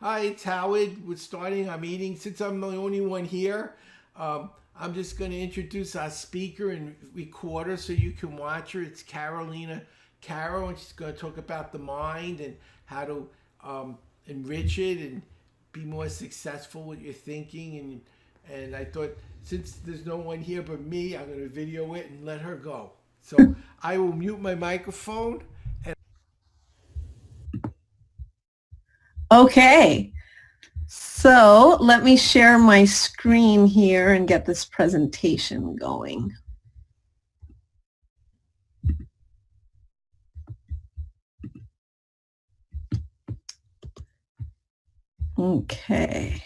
Hi, it's Howard. We're starting our meeting. Since I'm the only one here, I'm just going to introduce our speaker and recorder so you can watch her. It's Carolina Caro, and she's going to talk about the mind and how to enrich it and be more successful with your thinking. And I thought, since there's no one here but me, I'm going to video it and let her go. So I will mute my microphone. Okay, so let me share my screen here and get this presentation going. Okay.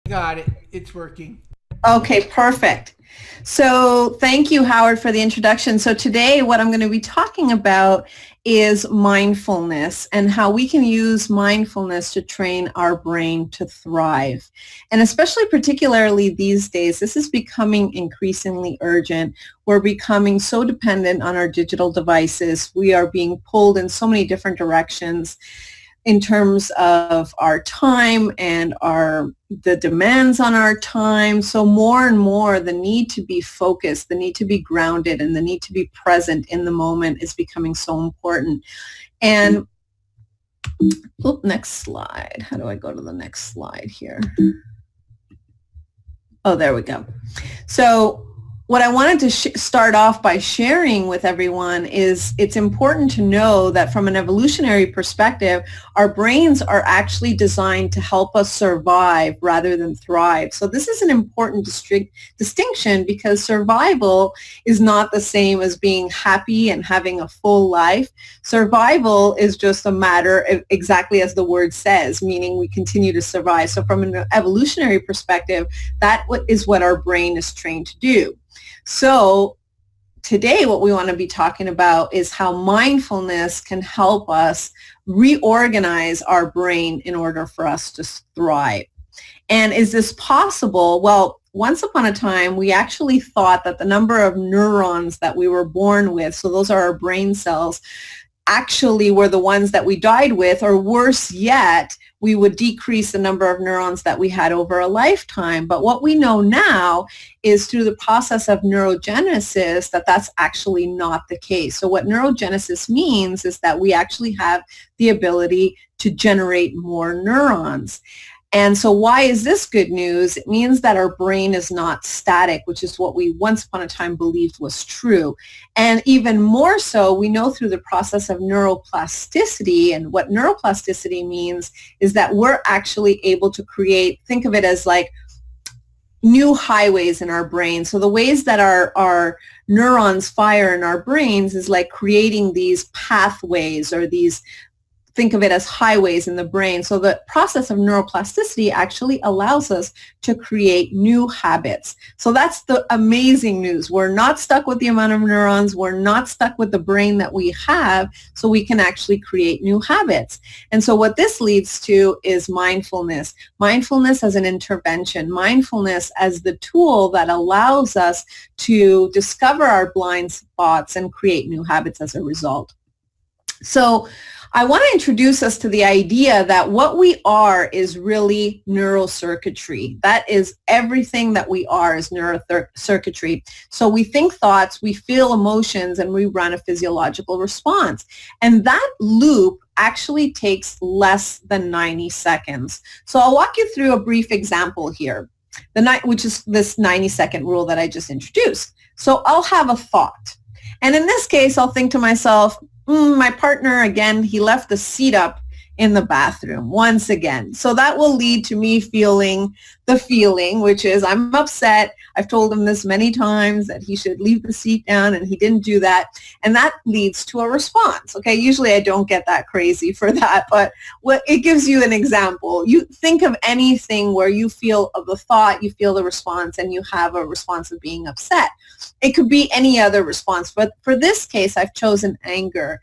Got it. It's working. Okay, perfect. So thank you, Howard, for the introduction. So today what I'm going to be talking about is mindfulness and how we can use mindfulness to train our brain to thrive. And especially particularly these days, this is becoming increasingly urgent. We're becoming so dependent on our digital devices. We are being pulled in so many different directions in terms of our time and the demands on our time. So more and more the need to be focused, the need to be grounded, and the need to be present in the moment is becoming so important. And next slide. How do I go to the next slide here? Oh, there we go. So what I wanted to start off by sharing with everyone is it's important to know that from an evolutionary perspective, our brains are actually designed to help us survive rather than thrive. So this is an important distinction because survival is not the same as being happy and having a full life. Survival is just a matter of exactly as the word says, meaning we continue to survive. So from an evolutionary perspective, that is what our brain is trained to do. So today what we want to be talking about is how mindfulness can help us reorganize our brain in order for us to thrive. And is this possible? Well, once upon a time, we actually thought that the number of neurons that we were born with, so those are our brain cells, actually were the ones that we died with, or worse yet, we would decrease the number of neurons that we had over a lifetime. But what we know now is through the process of neurogenesis that that's actually not the case. So what neurogenesis means is that we actually have the ability to generate more neurons. And so why is this good news? It means that our brain is not static, which is what we once upon a time believed was true. And even more so, we know through the process of neuroplasticity, and what neuroplasticity means is that we're actually able to create, think of it as like new highways in our brain. So the ways that our neurons fire in our brains is like creating these pathways or these, think of it as highways in the brain. So the process of neuroplasticity actually allows us to create new habits. So that's the amazing news. We're not stuck with the amount of neurons. We're not stuck with the brain that we have, so we can actually create new habits. And so what this leads to is mindfulness. Mindfulness as an intervention. Mindfulness as the tool that allows us to discover our blind spots and create new habits as a result. So I want to introduce us to the idea that what we are is really neurocircuitry. That is everything that we are is neurocircuitry. So we think thoughts, we feel emotions, and we run a physiological response. And that loop actually takes less than 90 seconds. So I'll walk you through a brief example here, which is this 90-second rule that I just introduced. So I'll have a thought. And in this case, I'll think to myself, my partner, again, he left the seat up in the bathroom once again. So that will lead to me feeling the feeling, which is I'm upset. I've told him this many times that he should leave the seat down, and he didn't do that. And that leads to a response. Okay, usually I don't get that crazy for that, but it gives you an example. You think of anything where you feel of the thought, you feel the response, and you have a response of being upset. It could be any other response, but for this case, I've chosen anger.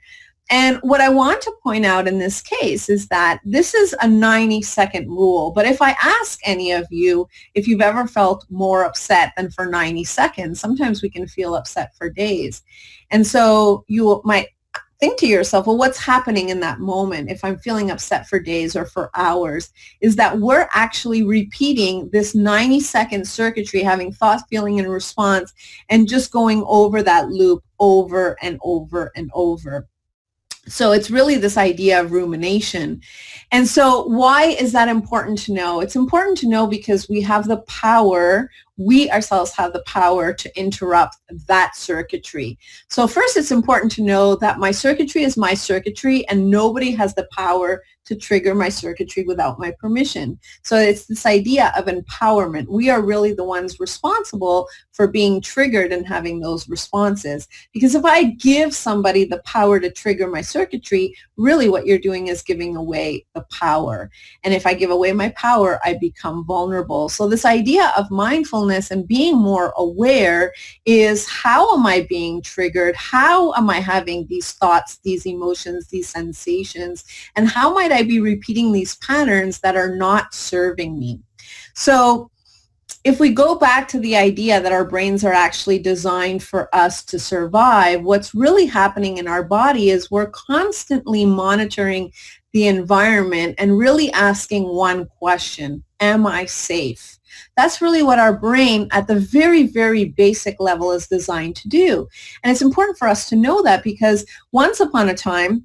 And what I want to point out in this case is that this is a 90-second rule. But if I ask any of you if you've ever felt more upset than for 90 seconds, sometimes we can feel upset for days. And so you might think to yourself, well, what's happening in that moment if I'm feeling upset for days or for hours, is that we're actually repeating this 90-second circuitry, having thought, feeling, and response, and just going over that loop over and over and over. So it's really this idea of rumination. And so why is that important to know? It's important to know because we have the power, we ourselves have the power to interrupt that circuitry. So first, it's important to know that my circuitry is my circuitry, and nobody has the power to trigger my circuitry without my permission. So it's this idea of empowerment. We are really the ones responsible for being triggered and having those responses. Because if I give somebody the power to trigger my circuitry, really what you're doing is giving away the power. And if I give away my power, I become vulnerable. So this idea of mindfulness and being more aware is, how am I being triggered? How am I having these thoughts, these emotions, these sensations? And how might I be repeating these patterns that are not serving me? So if we go back to the idea that our brains are actually designed for us to survive, what's really happening in our body is we're constantly monitoring the environment and really asking one question: am I safe? That's really what our brain at the very, very basic level is designed to do. And it's important for us to know that, because once upon a time,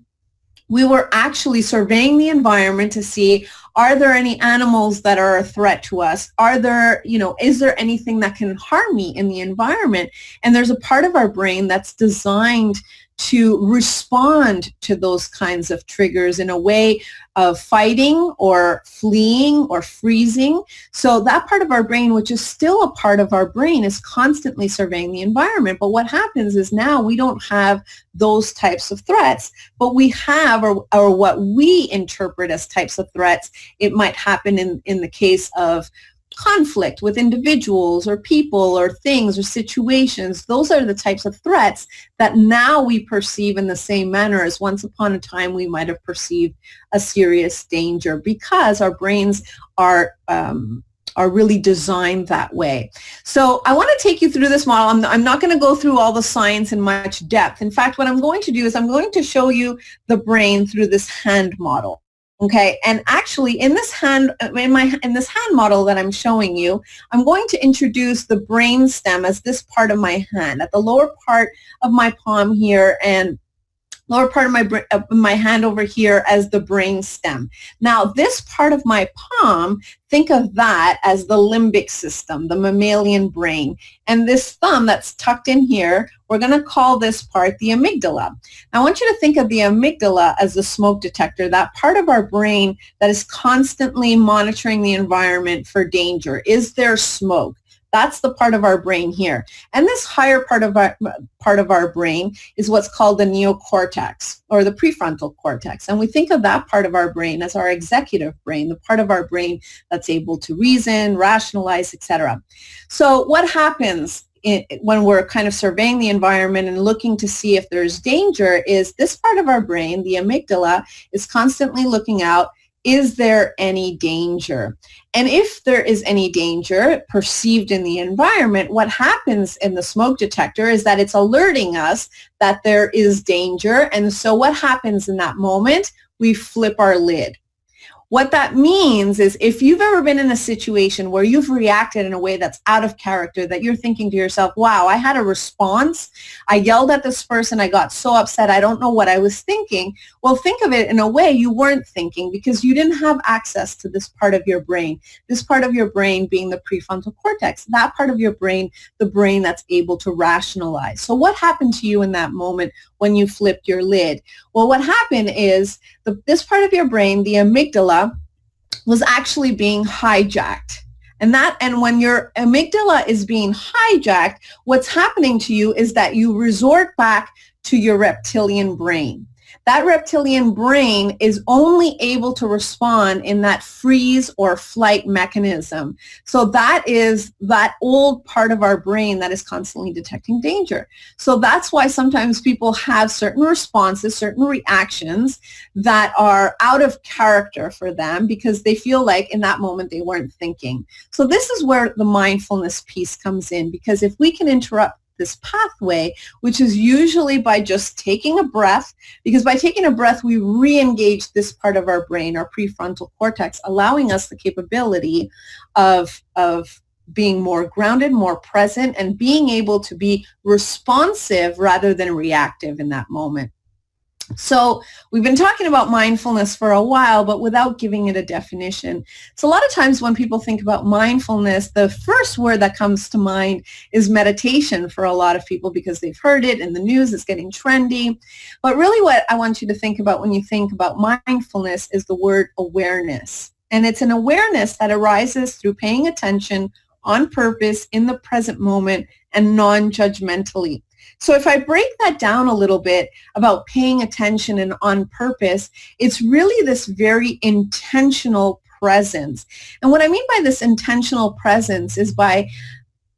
we were actually surveying the environment to see, are there any animals that are a threat to us? Are there, is there anything that can harm me in the environment? And there's a part of our brain that's designed to respond to those kinds of triggers in a way of fighting or fleeing or freezing. So that part of our brain, which is still a part of our brain, is constantly surveying the environment. But what happens is now we don't have those types of threats, but we have, or what we interpret as types of threats. It might happen in the case of conflict with individuals or people or things or situations. Those are the types of threats that now we perceive in the same manner as once upon a time we might have perceived a serious danger, because our brains are really designed that way. So I want to take you through this model. I'm not going to go through all the science in much depth. In fact, what I'm going to do is I'm going to show you the brain through this hand model. Okay, and actually in this hand model that I'm showing you, I'm going to introduce the brain stem as this part of my hand, at the lower part of my palm here, and lower part of my hand over here as the brain stem. Now, this part of my palm, think of that as the limbic system, the mammalian brain. And this thumb that's tucked in here, we're going to call this part the amygdala. Now, I want you to think of the amygdala as the smoke detector, that part of our brain that is constantly monitoring the environment for danger. Is there smoke? That's the part of our brain here. And this higher part of our brain is what's called the neocortex, or the prefrontal cortex. And we think of that part of our brain as our executive brain, the part of our brain that's able to reason, rationalize, etc. So what happens when we're kind of surveying the environment and looking to see if there's danger is this part of our brain, the amygdala, is constantly looking out. Is there any danger? And if there is any danger perceived in the environment, what happens in the smoke detector is that it's alerting us that there is danger. And so what happens in that moment? We flip our lid. What that means is, if you've ever been in a situation where you've reacted in a way that's out of character, that you're thinking to yourself, wow, I had a response. I yelled at this person. I got so upset. I don't know what I was thinking. Well, think of it in a way you weren't thinking, because you didn't have access to this part of your brain. This part of your brain being the prefrontal cortex, that part of your brain, the brain that's able to rationalize. So what happened to you in that moment when you flipped your lid? Well, what happened is this part of your brain, the amygdala, was actually being hijacked. And when your amygdala is being hijacked, what's happening to you is that you resort back to your reptilian brain. That reptilian brain is only able to respond in that freeze or flight mechanism. So that is that old part of our brain that is constantly detecting danger. So that's why sometimes people have certain responses, certain reactions that are out of character for them, because they feel like in that moment they weren't thinking. So this is where the mindfulness piece comes in, because if we can interrupt this pathway, which is usually by just taking a breath, because by taking a breath, we re-engage this part of our brain, our prefrontal cortex, allowing us the capability of being more grounded, more present, and being able to be responsive rather than reactive in that moment. So we've been talking about mindfulness for a while, but without giving it a definition. So a lot of times when people think about mindfulness, the first word that comes to mind is meditation for a lot of people, because they've heard it in the news, it's getting trendy. But really what I want you to think about when you think about mindfulness is the word awareness. And it's an awareness that arises through paying attention on purpose in the present moment and non-judgmentally. So if I break that down a little bit about paying attention and on purpose, it's really this very intentional presence. And what I mean by this intentional presence is by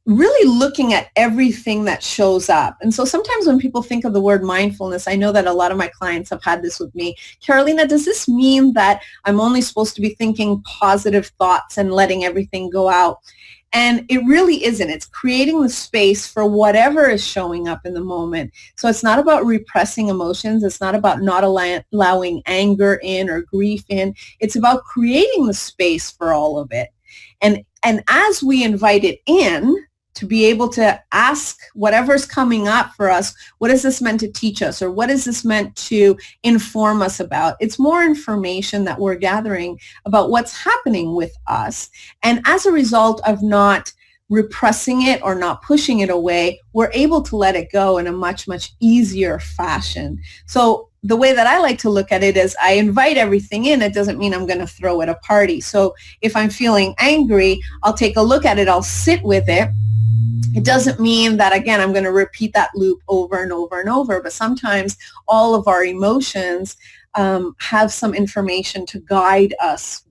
really looking at everything that shows up. And so sometimes when people think of the word mindfulness, I know that a lot of my clients have had this with me. Carolina, does this mean that I'm only supposed to be thinking positive thoughts and letting everything go out? And it really isn't. It's creating the space for whatever is showing up in the moment. So it's not about repressing emotions. It's not about not allowing anger in or grief in. It's about creating the space for all of it. And as we invite it in, to be able to ask whatever's coming up for us, what is this meant to teach us, or what is this meant to inform us about? It's more information that we're gathering about what's happening with us. And as a result of not repressing it or not pushing it away, we're able to let it go in a much, much easier fashion. So the way that I like to look at it is I invite everything in. It doesn't mean I'm going to throw it a party. So if I'm feeling angry, I'll take a look at it. I'll sit with it. It doesn't mean that, again, I'm going to repeat that loop over and over and over, but sometimes all of our emotions have some information to guide us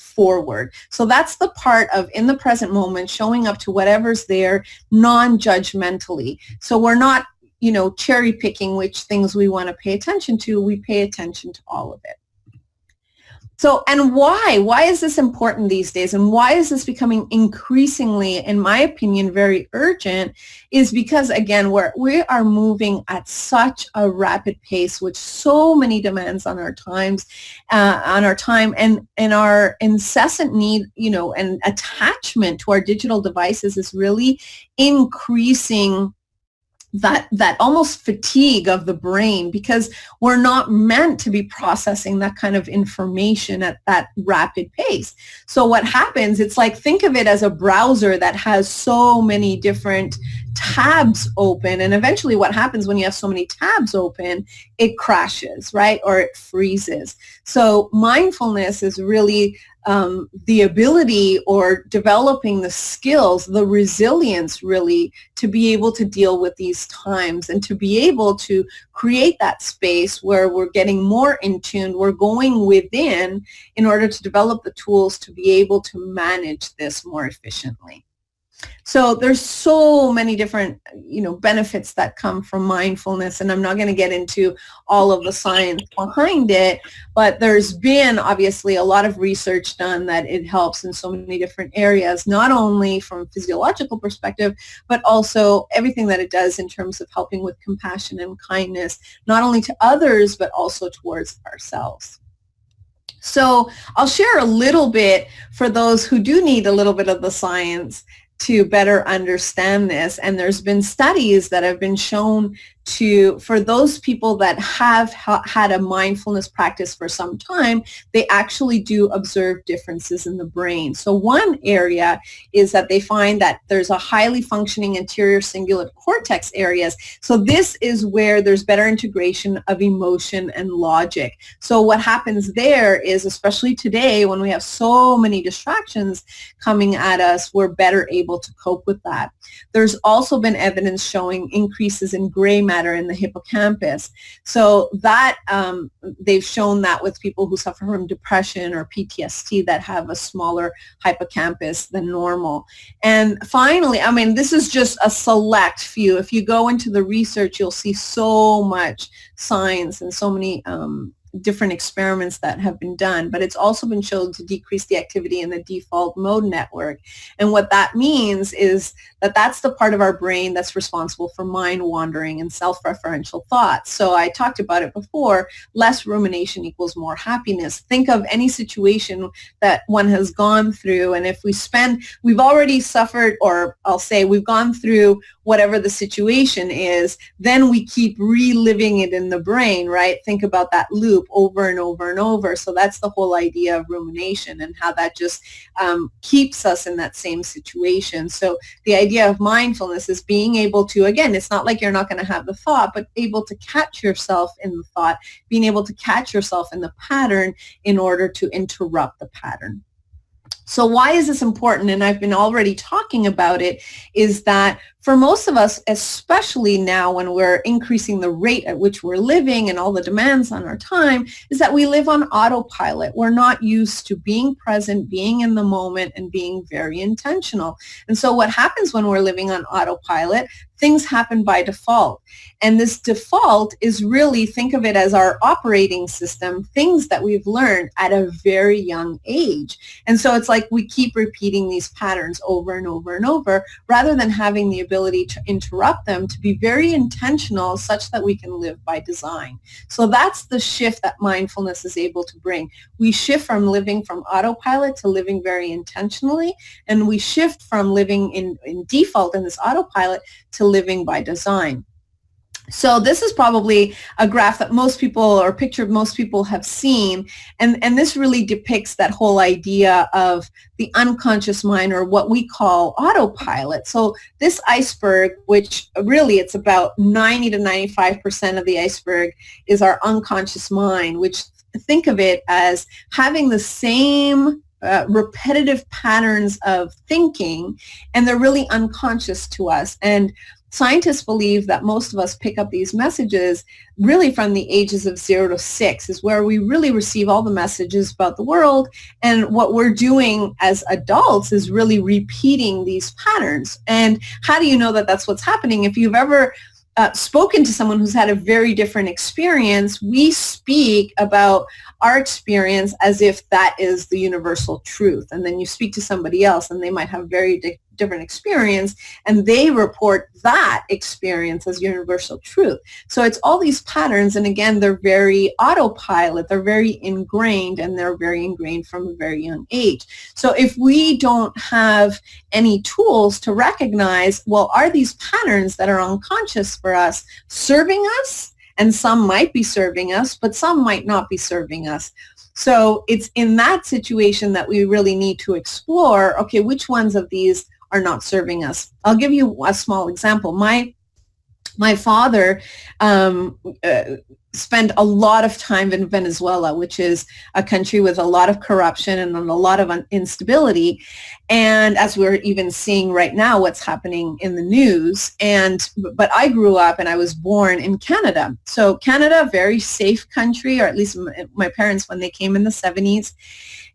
forward. So that's the part of in the present moment, showing up to whatever's there non-judgmentally. So we're not, cherry picking which things we want to pay attention to. We pay attention to all of it. So, and why? Why is this important these days? And why is this becoming increasingly, in my opinion, very urgent? Is because, again, we are moving at such a rapid pace with so many demands on our time and our incessant need, and attachment to our digital devices is really increasing that almost fatigue of the brain, because we're not meant to be processing that kind of information at that rapid pace. So what happens, it's like, think of it as a browser that has so many different tabs open, and eventually what happens when you have so many tabs open, it crashes, right? Or it freezes. So mindfulness is really the ability or developing the skills, the resilience really, to be able to deal with these times and to be able to create that space where we're getting more in tune, we're going within in order to develop the tools to be able to manage this more efficiently. So there's so many different, benefits that come from mindfulness, and I'm not going to get into all of the science behind it, but there's been obviously a lot of research done that it helps in so many different areas, not only from a physiological perspective, but also everything that it does in terms of helping with compassion and kindness, not only to others, but also towards ourselves. So I'll share a little bit for those who do need a little bit of the science to better understand this. And there's been studies that have been shown for those people that have had a mindfulness practice for some time, they actually do observe differences in the brain. So one area is that they find that there's a highly functioning anterior cingulate cortex areas. So this is where there's better integration of emotion and logic. So what happens there is, especially today when we have so many distractions coming at us, we're better able to cope with that. There's also been evidence showing increases in gray matter in the hippocampus. So that they've shown that with people who suffer from depression or PTSD that have a smaller hippocampus than normal. And finally, this is just a select few. If you go into the research, you'll see so much science and so many different experiments that have been done, but it's also been shown to decrease the activity in the default mode network. And what that means is that that's the part of our brain that's responsible for mind wandering and self-referential thoughts. So I talked about it before, less rumination equals more happiness. Think of any situation that one has gone through, and if we've already suffered, or I'll say we've gone through whatever the situation is, then we keep reliving it in the brain, right? Think about that loop over and over and over. So that's the whole idea of rumination, and how that just keeps us in that same situation. So the idea of mindfulness is being able to, again, it's not like you're not going to have the thought, but able to catch yourself in the thought, being able to catch yourself in the pattern in order to interrupt the pattern. So why is this important? And I've been already talking about it, is that for most of us, especially now when we're increasing the rate at which we're living and all the demands on our time, is that we live on autopilot. We're not used to being present, being in the moment, and being very intentional. And so what happens when we're living on autopilot? Things happen by default. And this default is really, think of it as our operating system, things that we've learned at a very young age. And so it's like we keep repeating these patterns over and over and over, rather than having the ability to interrupt them, to be very intentional such that we can live by design. So that's the shift that mindfulness is able to bring. We shift from living from autopilot to living very intentionally, and we shift from living in default in this autopilot to living by design. So this is probably a graph that most people, or picture most people, have seen, and this really depicts that whole idea of the unconscious mind, or what we call autopilot. So this iceberg, which really it's about 90 to 95% of the iceberg, is our unconscious mind, which, think of it as having the same repetitive patterns of thinking, and they're really unconscious to us. And scientists believe that most of us pick up these messages really from the ages of 0 to 6 is where we really receive all the messages about the world. And what we're doing as adults is really repeating these patterns. And how do you know that that's what's happening? If you've ever spoken to someone who's had a very different experience, we speak about our experience as if that is the universal truth. And then you speak to somebody else and they might have very different experience, and they report that experience as universal truth. So it's all these patterns, and again, they're very autopilot, they're very ingrained, and they're very ingrained from a very young age. So if we don't have any tools to recognize, well, are these patterns that are unconscious for us serving us? And some might be serving us, but some might not be serving us. So it's in that situation that we really need to explore, okay, which ones of these are not serving us. I'll give you a small example. My father spent a lot of time in Venezuela, which is a country with a lot of corruption and a lot of instability. And as we're even seeing right now, what's happening in the news. But I grew up and I was born in Canada. So Canada, very safe country, or at least my parents when they came in the 70s.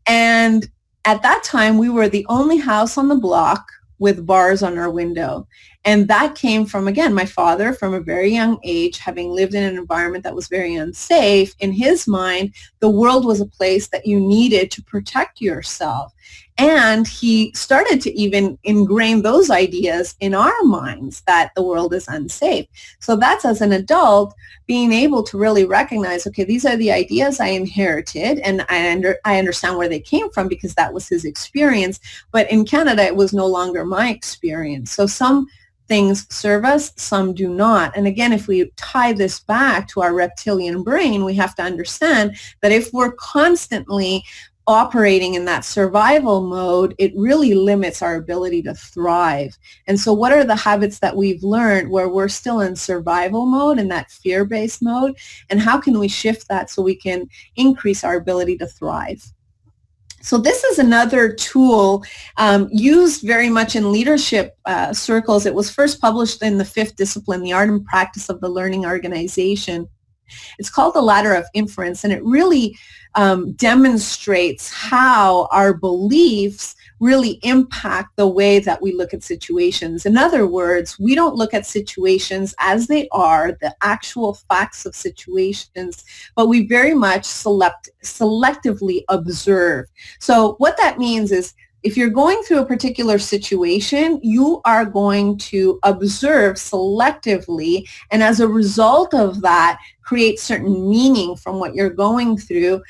And at that time, we were the only house on the block with bars on our window. And that came from, again, my father from a very young age, having lived in an environment that was very unsafe. In his mind, the world was a place that you needed to protect yourself. And he started to even ingrain those ideas in our minds that the world is unsafe. So that's, as an adult, being able to really recognize, okay, these are the ideas I inherited, and I understand where they came from because that was his experience. But in Canada, it was no longer my experience. So some things serve us, some do not. And again, if we tie this back to our reptilian brain, we have to understand that if we're constantly operating in that survival mode, it really limits our ability to thrive. And so what are the habits that we've learned where we're still in survival mode, in that fear-based mode? And how can we shift that so we can increase our ability to thrive? So this is another tool used very much in leadership circles. It was first published in the 5th discipline, the Art and Practice of the Learning Organization. It's called the ladder of inference, and it really demonstrates how our beliefs really impact the way that we look at situations. In other words, we don't look at situations as they are, the actual facts of situations, but we very much selectively observe. So what that means is, if you're going through a particular situation, you are going to observe selectively, and as a result of that, create certain meaning from what you're going through,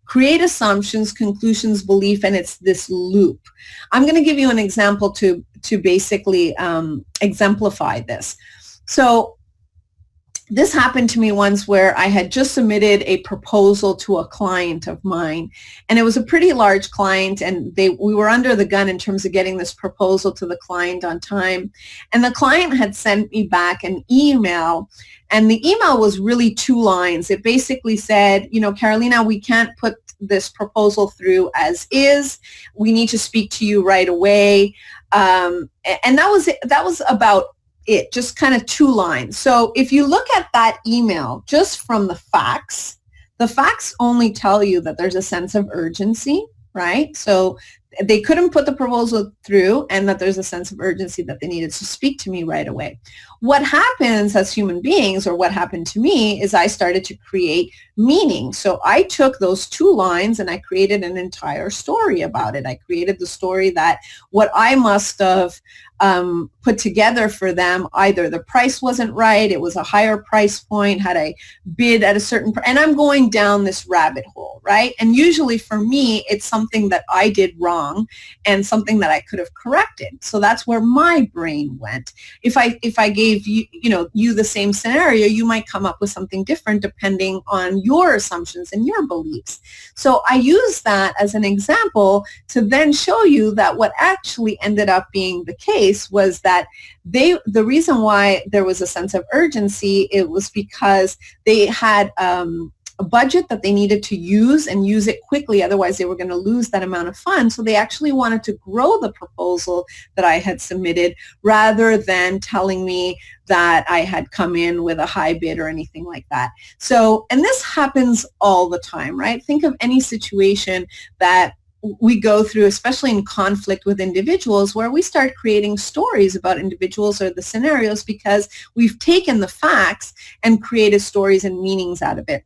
create assumptions, conclusions, belief, and it's this loop. I'm going to give you an example to basically exemplify this. So this happened to me once where I had just submitted a proposal to a client of mine, and it was a pretty large client, and we were under the gun in terms of getting this proposal to the client on time. And the client had sent me back an email, and the email was really 2 lines. It basically said, Carolina, we can't put this proposal through as is. We need to speak to you right away. And that was it. That was about it, just kind of 2 lines. So if you look at that email just from the facts only tell you that there's a sense of urgency, right? So they couldn't put the proposal through, and that there's a sense of urgency that they needed to speak to me right away. What happens as human beings, or what happened to me, is I started to create meaning. So I took those 2 lines and I created an entire story about it. I created the story that what I must have put together for them, either the price wasn't right, it was a higher price point, had I bid at a certain and I'm going down this rabbit hole, right? And usually for me, it's something that I did wrong and something that I could have corrected. So that's where my brain went. If I gave you, you the same scenario, you might come up with something different depending on your assumptions and your beliefs. So I use that as an example to then show you that what actually ended up being the case was that the reason why there was a sense of urgency, it was because they had a budget that they needed to use and use it quickly. Otherwise, they were going to lose that amount of funds. So they actually wanted to grow the proposal that I had submitted rather than telling me that I had come in with a high bid or anything like that. So, and this happens all the time, right? Think of any situation that we go through, especially in conflict with individuals, where we start creating stories about individuals or the scenarios because we've taken the facts and created stories and meanings out of it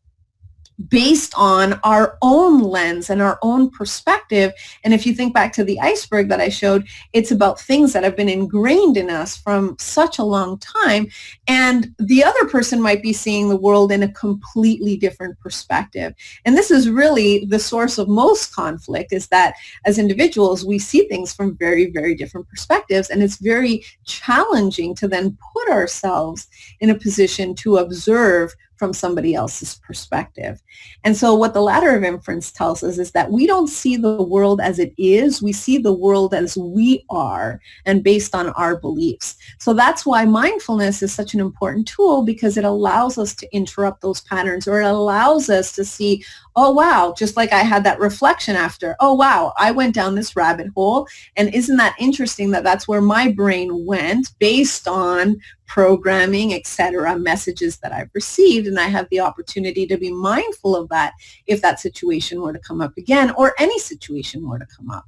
based on our own lens and our own perspective. And if you think back to the iceberg that I showed, it's about things that have been ingrained in us from such a long time. And the other person might be seeing the world in a completely different perspective. And this is really the source of most conflict, is that as individuals, we see things from very, very different perspectives. And it's very challenging to then put ourselves in a position to observe from somebody else's perspective. And so what the ladder of inference tells us is that we don't see the world as it is, we see the world as we are and based on our beliefs. So that's why mindfulness is such an important tool, because it allows us to interrupt those patterns, or it allows us to see, oh wow, just like I had that reflection after, oh wow, I went down this rabbit hole, and isn't that interesting that that's where my brain went based on programming, etc., messages that I've received, and I have the opportunity to be mindful of that if that situation were to come up again, or any situation were to come up.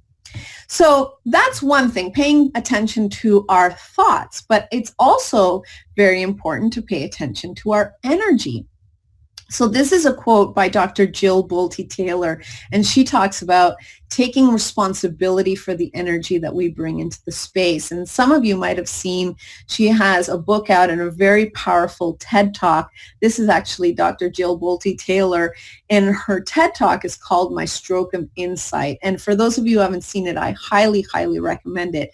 So that's one thing, paying attention to our thoughts, but it's also very important to pay attention to our energy. So this is a quote by Dr. Jill Bolte Taylor, and she talks about taking responsibility for the energy that we bring into the space. And some of you might have seen, she has a book out and a very powerful TED Talk. This is actually Dr. Jill Bolte Taylor, and her TED Talk is called My Stroke of Insight. And for those of you who haven't seen it, I highly, highly recommend it.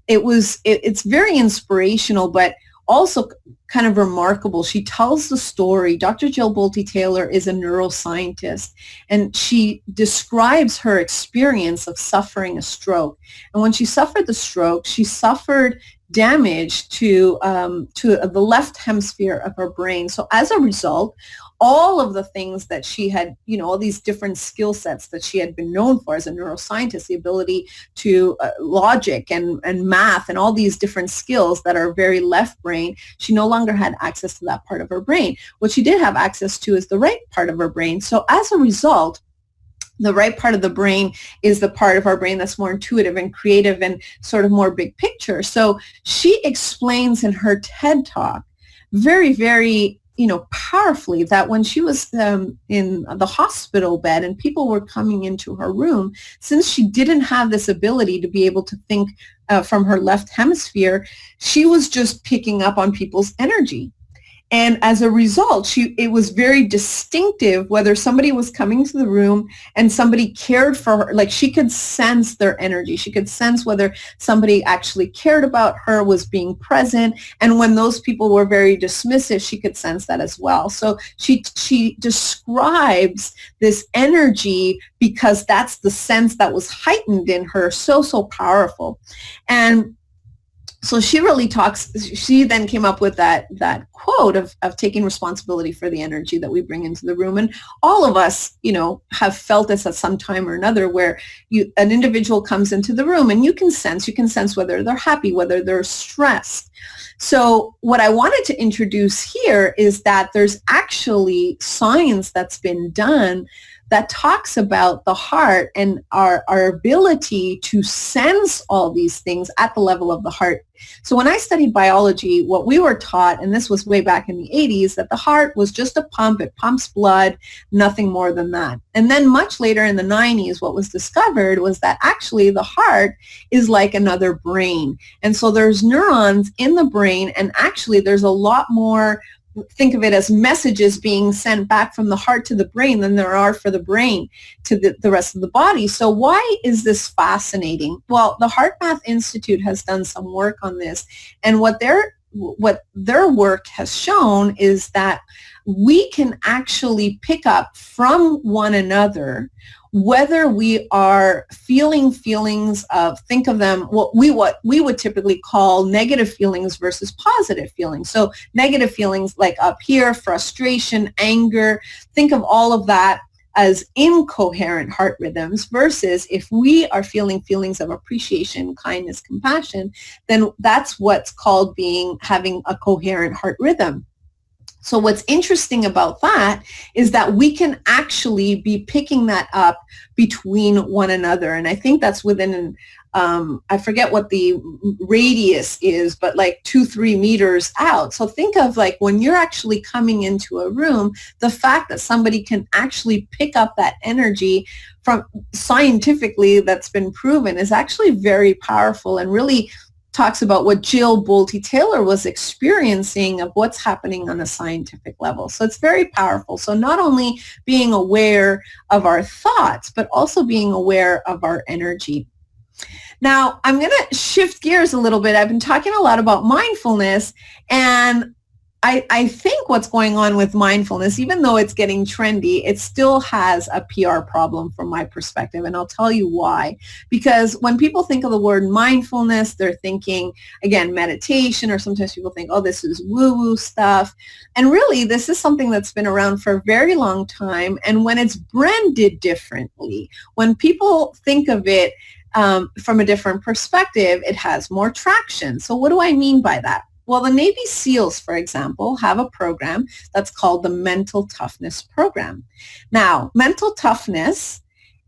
It's very inspirational, but also kind of remarkable. She tells the story. Dr. Jill Bolte Taylor is a neuroscientist, and she describes her experience of suffering a stroke. And when she suffered the stroke, she suffered damage to the left hemisphere of her brain. So as a result, all of the things that she had, all these different skill sets that she had been known for as a neuroscientist, the ability to logic and math and all these different skills that are very left brain, she no longer had access to that part of her brain. What she did have access to is the right part of her brain. So as a result, the right part of the brain is the part of our brain that's more intuitive and creative and sort of more big picture. So she explains in her TED Talk very, very, powerfully that when she was in the hospital bed and people were coming into her room, since she didn't have this ability to be able to think from her left hemisphere, she was just picking up on people's energy. And as a result, it was very distinctive whether somebody was coming to the room and somebody cared for her. Like, she could sense their energy. She could sense whether somebody actually cared about her, was being present. And when those people were very dismissive, she could sense that as well. So she describes this energy because that's the sense that was heightened in her, so powerful. And so she really talks, she then came up with that quote of taking responsibility for the energy that we bring into the room. And all of us, have felt this at some time or another, where an individual comes into the room and you can sense whether they're happy, whether they're stressed. So what I wanted to introduce here is that there's actually science that's been done that talks about the heart and our ability to sense all these things at the level of the heart. So when I studied biology, what we were taught, and this was way back in the 80s, that the heart was just a pump. It pumps blood, nothing more than that. And then much later in the 90s, what was discovered was that actually the heart is like another brain. And so there's neurons in the brain, and actually there's a lot more, think of it as messages being sent back from the heart to the brain than there are for the brain to the rest of the body. So why is this fascinating? Well, the HeartMath Institute has done some work on this, and what their work has shown is that we can actually pick up from one another whether we are feeling feelings of, think of them, what we would typically call negative feelings versus positive feelings. So negative feelings like up here, frustration, anger, think of all of that as incoherent heart rhythms, versus if we are feeling feelings of appreciation, kindness, compassion, then that's what's called having a coherent heart rhythm. So what's interesting about that is that we can actually be picking that up between one another. And I think that's within, I forget what the radius is, but like 2-3 meters out. So think of like when you're actually coming into a room, the fact that somebody can actually pick up that energy from scientifically that's been proven is actually very powerful, and really talks about what Jill Bolte Taylor was experiencing of what's happening on a scientific level. So it's very powerful. So not only being aware of our thoughts, but also being aware of our energy. Now, I'm going to shift gears a little bit. I've been talking a lot about mindfulness, and I think what's going on with mindfulness, even though it's getting trendy, it still has a PR problem from my perspective, and I'll tell you why. Because when people think of the word mindfulness, they're thinking, again, meditation, or sometimes people think, oh, this is woo-woo stuff. And really, this is something that's been around for a very long time, and when it's branded differently, when people think of it from a different perspective, it has more traction. So what do I mean by that? Well, the Navy SEALs, for example, have a program that's called the Mental Toughness Program. Now, mental toughness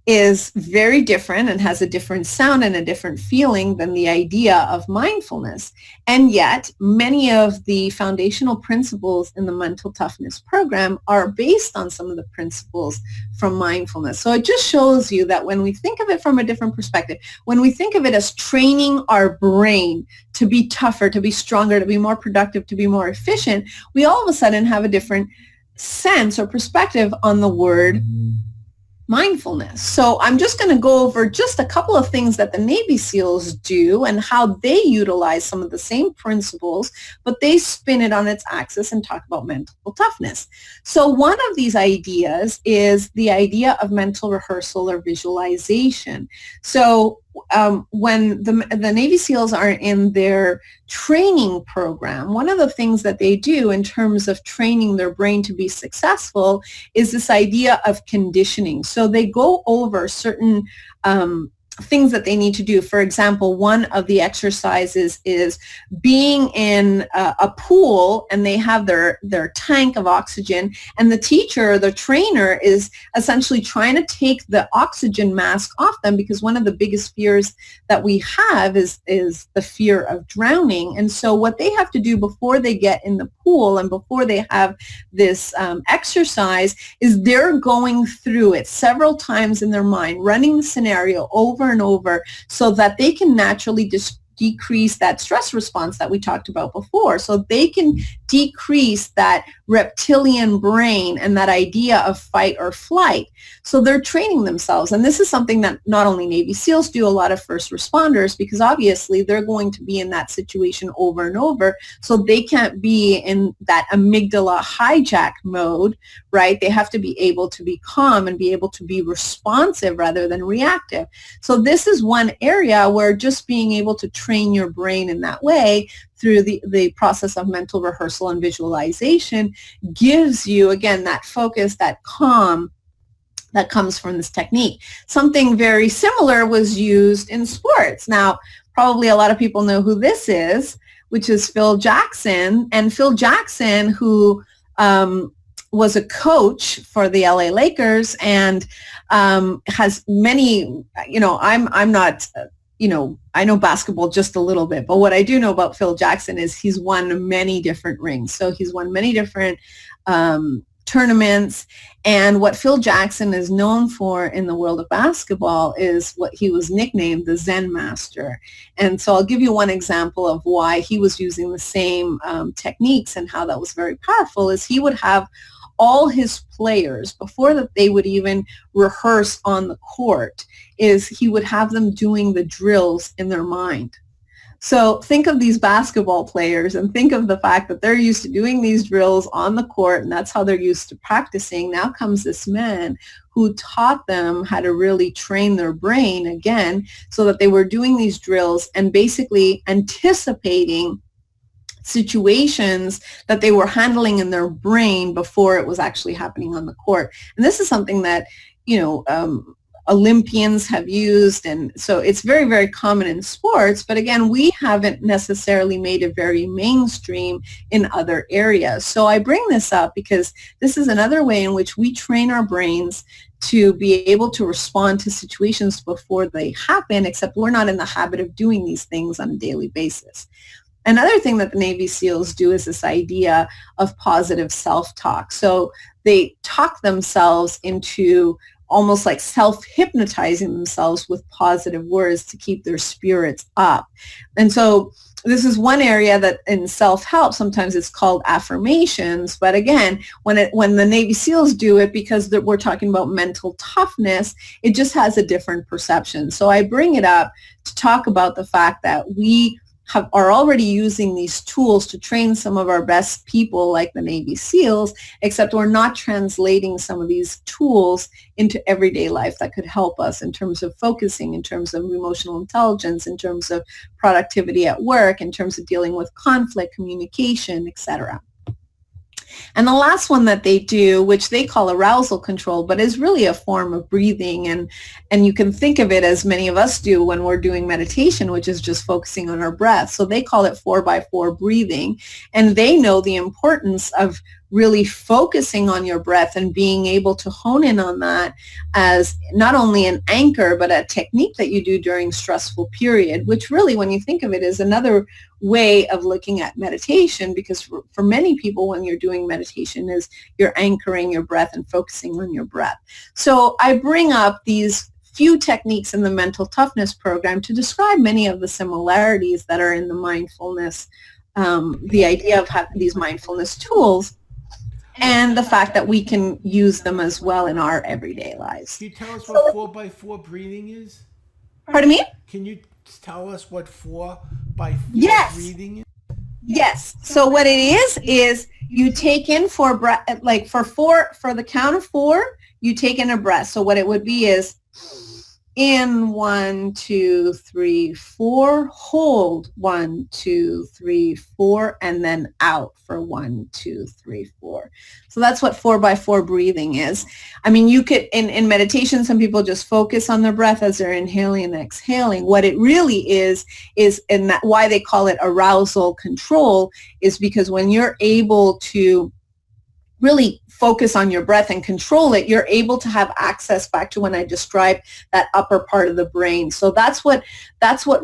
is very different and has a different sound and a different feeling than the idea of mindfulness. And yet, many of the foundational principles in the Mental Toughness Program are based on some of the principles from mindfulness. So it just shows you that when we think of it from a different perspective, when we think of it as training our brain to be tougher, to be stronger, to be more productive, to be more efficient, we all of a sudden have a different sense or perspective on the word mindfulness. So I'm just going to go over just a couple of things that the Navy SEALs do and how they utilize some of the same principles, but they spin it on its axis and talk about mental toughness. So one of these ideas is the idea of mental rehearsal or visualization. So when the Navy SEALs are in their training program, one of the things that they do in terms of training their brain to be successful is this idea of conditioning. So they go over certain things that they need to do. For example, one of the exercises is being in a pool, and they have their tank of oxygen, and the teacher, the trainer, is essentially trying to take the oxygen mask off them, because one of the biggest fears that we have is the fear of drowning. And so what they have to do before they get in the pool and before they have this exercise is they're going through it several times in their mind, running the scenario over and over, so that they can naturally decrease that stress response that we talked about before. So they can decrease that reptilian brain and that idea of fight or flight. So they're training themselves. And this is something that not only Navy SEALs do, a lot of first responders, because obviously they're going to be in that situation over and over. So they can't be in that amygdala hijack mode, right? They have to be able to be calm and be able to be responsive rather than reactive. So this is one area where just being able to train your brain in that way through the process of mental rehearsal and visualization gives you, again, that focus, that calm that comes from this technique. Something very similar was used in sports. Now, probably a lot of people know who this is, which is Phil Jackson. And Phil Jackson, who was a coach for the LA Lakers and has many, I'm not, I know basketball just a little bit, but what I do know about Phil Jackson is he's won many different rings. So he's won many different tournaments. And what Phil Jackson is known for in the world of basketball is what he was nicknamed the Zen Master. And so I'll give you one example of why he was using the same techniques and how that was very powerful. Is he would have all his players, before that they would even rehearse on the court, is he would have them doing the drills in their mind. So think of these basketball players and think of the fact that they're used to doing these drills on the court, and that's how they're used to practicing. Now comes this man who taught them how to really train their brain again, so that they were doing these drills and basically anticipating situations that they were handling in their brain before it was actually happening on the court. And this is something that, Olympians have used, and so it's very, very common in sports, but again, we haven't necessarily made it very mainstream in other areas. So I bring this up because this is another way in which we train our brains to be able to respond to situations before they happen, except we're not in the habit of doing these things on a daily basis. Another thing that the Navy SEALs do is this idea of positive self-talk. So they talk themselves into almost like self-hypnotizing themselves with positive words to keep their spirits up. And so this is one area that in self-help, sometimes it's called affirmations. But again, when the Navy SEALs do it, because we're talking about mental toughness, it just has a different perception. So I bring it up to talk about the fact that we are already using these tools to train some of our best people like the Navy SEALs, except we're not translating some of these tools into everyday life that could help us in terms of focusing, in terms of emotional intelligence, in terms of productivity at work, in terms of dealing with conflict, communication, etc. And the last one that they do, which they call arousal control, but is really a form of breathing, and you can think of it as many of us do when we're doing meditation, which is just focusing on our breath. So they call it 4x4 breathing, and they know the importance of really focusing on your breath and being able to hone in on that as not only an anchor, but a technique that you do during stressful period, which really, when you think of it, is another way of looking at meditation, because for many people, when you're doing meditation, is you're anchoring your breath and focusing on your breath. So I bring up these few techniques in the mental toughness program to describe many of the similarities that are in the mindfulness, the idea of having these mindfulness tools, and the fact that we can use them as well in our everyday lives. Can you tell us what 4x4 breathing is? Pardon me? Can you tell us what 4x4 Yes. breathing is? Yes. So what it is you take in for breath, like for the count of 4, you take in a breath. So what it would be is In, 1, 2, 3, 4, hold, 1, 2, 3, 4, and then out for 1, 2, 3, 4. So that's what 4x4 breathing is. I mean, you could, in meditation, some people just focus on their breath as they're inhaling and exhaling. What it really is, and that why they call it arousal control, is because when you're able to really focus on your breath and control it, you're able to have access back to when I described that upper part of the brain. So that's what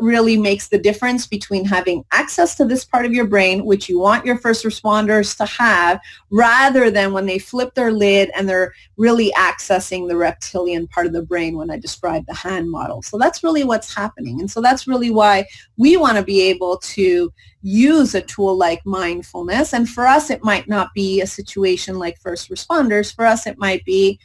really makes the difference between having access to this part of your brain, which you want your first responders to have, rather than when they flip their lid and they're really accessing the reptilian part of the brain when I described the hand model. So that's really what's happening. And so that's really why we want to be able to use a tool like mindfulness. And for us, it might not be a situation like first responders. For us, it might be,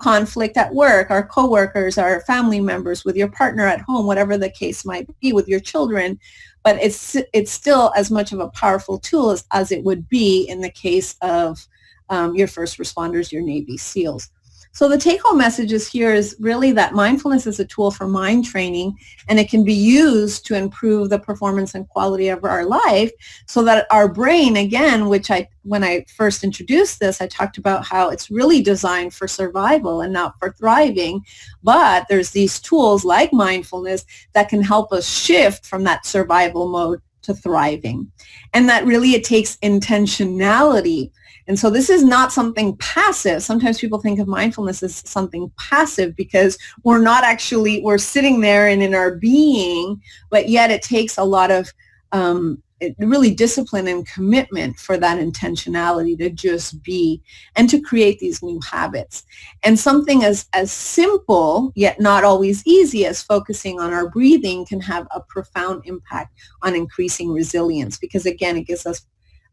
conflict at work, our coworkers, our family members, with your partner at home, whatever the case might be, with your children. But it's still as much of a powerful tool as it would be in the case of your first responders, your Navy SEALs. So the take-home messages here is really that mindfulness is a tool for mind training, and it can be used to improve the performance and quality of our life, so that our brain, again, when I first introduced this, I talked about how it's really designed for survival and not for thriving. But there's these tools like mindfulness that can help us shift from that survival mode to thriving. And that really, it takes intentionality. And so this is not something passive. Sometimes people think of mindfulness as something passive because we're sitting there and in our being, but yet it takes a lot of really discipline and commitment for that intentionality to just be and to create these new habits. And something as simple, yet not always easy, as focusing on our breathing can have a profound impact on increasing resilience, because again, it gives us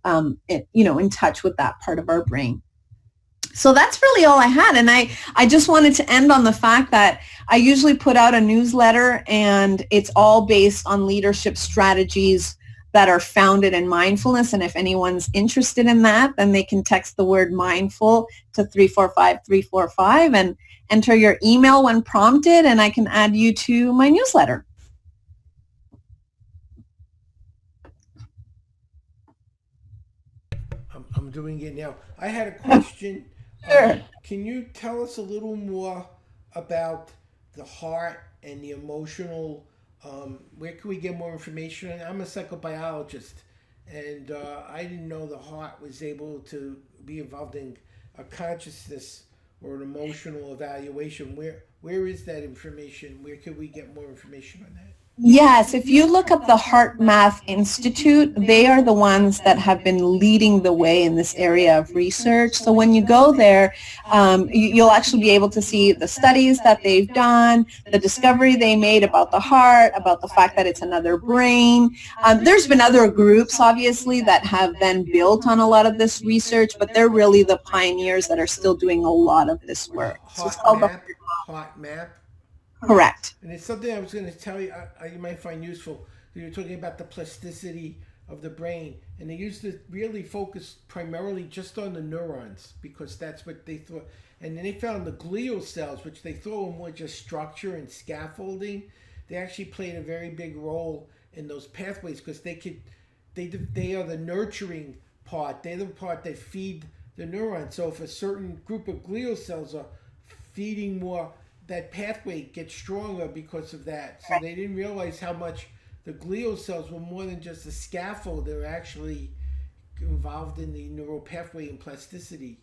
in touch with that part of our brain. So that's really all I had. And I just wanted to end on the fact that I usually put out a newsletter, and it's all based on leadership strategies that are founded in mindfulness. And if anyone's interested in that, then they can text the word mindful to 345345 and enter your email when prompted, and I can add you to my newsletter. I'm doing it now. I had a question. Sure. Can you tell us a little more about the heart and the emotional? Where can we get more information? I'm a psychobiologist, and I didn't know the heart was able to be involved in a consciousness or an emotional evaluation. Where is that information? Where can we get more information on that? Yes, if you look up the HeartMath Institute, they are the ones that have been leading the way in this area of research. So when you go there, you'll actually be able to see the studies that they've done, the discovery they made about the heart, about the fact that it's another brain. There's been other groups, obviously, that have then built on a lot of this research, but they're really the pioneers that are still doing a lot of this work. So it's called the HeartMath. Correct. And it's something I was going to tell you, you might find useful. You're talking about the plasticity of the brain, and they used to really focus primarily just on the neurons, because that's what they thought. And then they found the glial cells, which they thought were more just structure and scaffolding. They actually played a very big role in those pathways, because they are the nurturing part. They're the part that feed the neurons. So if a certain group of glial cells are feeding more, that pathway gets stronger because of that. So they didn't realize how much the glial cells were more than just a scaffold. They were actually involved in the neural pathway and plasticity.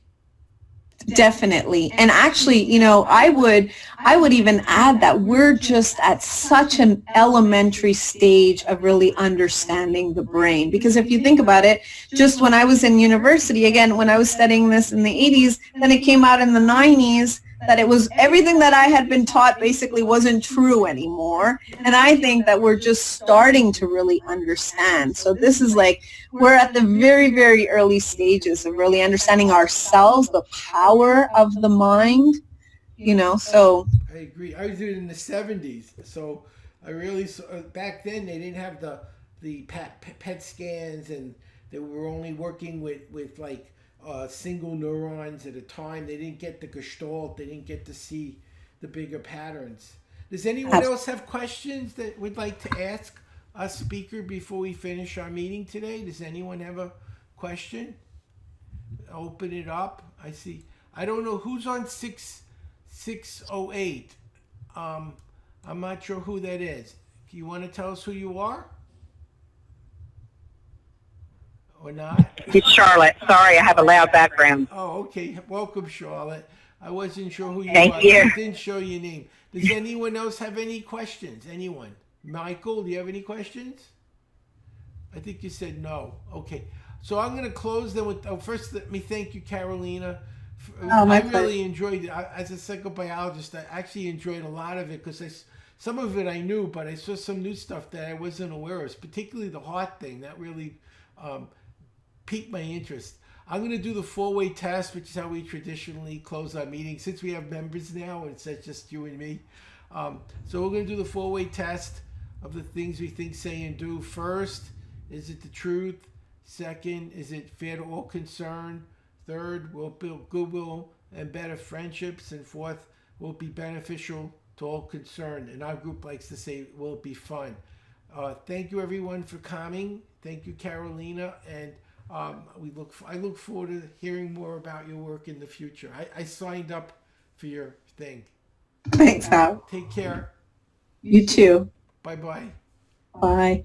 Definitely. And actually, I would even add that we're just at such an elementary stage of really understanding the brain. Because if you think about it, just when I was in university, again, when I was studying this in the 80s, then it came out in the 90s that it was everything that I had been taught basically wasn't true anymore. And I think that we're just starting to really understand. So this is like, we're at the very, very early stages of really understanding ourselves, the power of the mind, so. I agree. I was doing it in the 70s. So I really, back then they didn't have the PET scans, and they were only working with like single neurons at a time. They didn't get the gestalt. They didn't get to see the bigger patterns. Does anyone else have questions that would like to ask our speaker before we finish our meeting today? Does anyone have a question? Open it up. I see. I don't know who's on 608. I'm not sure who that is. You want to tell us who you are? Or not? It's Charlotte. Sorry, I have a loud background. Oh, okay. Welcome, Charlotte. I wasn't sure who you Thank are. you. It didn't show your name. Does anyone else have any questions? Anyone? Michael, do you have any questions? I think you said no. Okay. So I'm going to close them with, first let me thank you, Carolina. My I pleasure. really enjoyed it. As a psychobiologist, I actually enjoyed a lot of it because some of it I knew, but I saw some new stuff that I wasn't aware of, particularly the heart thing. That really piqued my interest. I'm going to do the four-way test, which is how we traditionally close our meetings. Since we have members now, it's just you and me. So we're going to do the four-way test of the things we think, say, and do. First, is it the truth? Second, is it fair to all concerned? Third, will it build goodwill and better friendships? And fourth, will it be beneficial to all concerned? And our group likes to say, will it be fun? Thank you, everyone, for coming. Thank you, Carolina. And I look forward to hearing more about your work in the future. I signed up for your thing. Thanks, Hal. Take care. You too. Bye-bye. Bye.